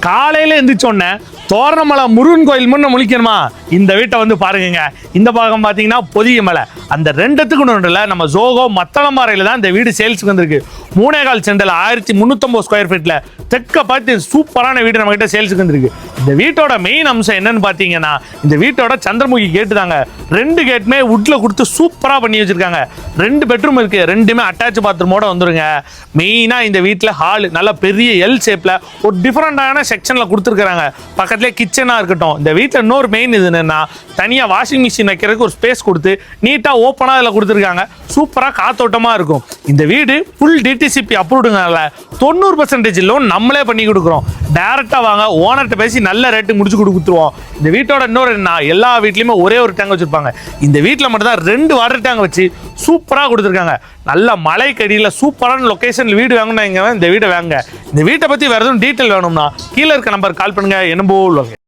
காலையில எந்திரிச்சோன்னே தோரணமலை முருகன் கோயில் முன்ன முழிக்கணுமா, இந்த வீட்டை வந்து பாருங்க. இந்த பாகம் பார்த்தீங்கன்னா பொதிய மலை. அந்த ரெண்டுத்துக்கு ஒன்றுல நம்ம ஜோகோ மத்தளம்பாறையில் தான் இந்த வீடு சேல்ஸுக்கு வந்திருக்கு. 3.25 சென்டில் 1350 ஸ்கொயர் ஃபீட்டில் தெற்க பார்த்து சூப்பரான வீடு நம்ம கிட்ட சேல்ஸுக்கு வந்திருக்கு. இந்த வீட்டோட மெயின் அம்சம் என்னன்னு பார்த்தீங்கன்னா, இந்த வீட்டோட சந்திரமுகி கேட்டு தாங்க. 2 கேட்டுமே வுட்ல கொடுத்து சூப்பராக பண்ணி வச்சிருக்காங்க. 2 பெட்ரூம் இருக்கு, 2மே அட்டாச் பாத்ரூமோட வந்துருங்க. மெயினாக இந்த வீட்டில் ஹால் நல்ல பெரிய எல் ஷேப்ல ஒரு டிஃப்ரெண்டான செக்ஷன்ல கொடுத்துருக்காங்க. பக்கத்துலேயே கிச்சனா இருக்கட்டும். இந்த வீட்டில் இன்னொரு மெயின் இது என்னன்னா, தனியாக வாஷிங் மிஷின் வைக்கிறதுக்கு ஒரு ஸ்பேஸ் கொடுத்து நீட்டாக ஓப்பனாக அதில் கொடுத்துருக்காங்க. சூப்பராக காத்தோட்டமாக இருக்கும். இந்த வீடு ஃபுல் டிடிசிபி அப்ரூவ்டுங்கனால 90% லோன் நம்மளே பண்ணி கொடுக்குறோம். டேரெக்டாக வாங்க, ஓனர்கிட்ட பேசி நல்ல ரேட்டு முடிச்சு கொடுத்துருவோம். இந்த வீட்டோட இன்னொரு என்ன, எல்லா வீட்லையுமே ஒரே ஒரு டேங்க் வச்சுருப்பாங்க. இந்த வீட்டில் மட்டும் தான் 2 வாட்டர் டேங்க் வச்சு சூப்பராக கொடுத்துருக்காங்க. நல்ல மலைக்கடியில் சூப்பரான லொக்கேஷன் வீடு வாங்கணும். இந்த வீடை வாங்க. இந்த வீட்டை பற்றி வேறு எதுவும் டீட்டெயில் வேணும்னா கீழே இருக்க நம்பர் கால் பண்ணுங்கள். என்ன போல்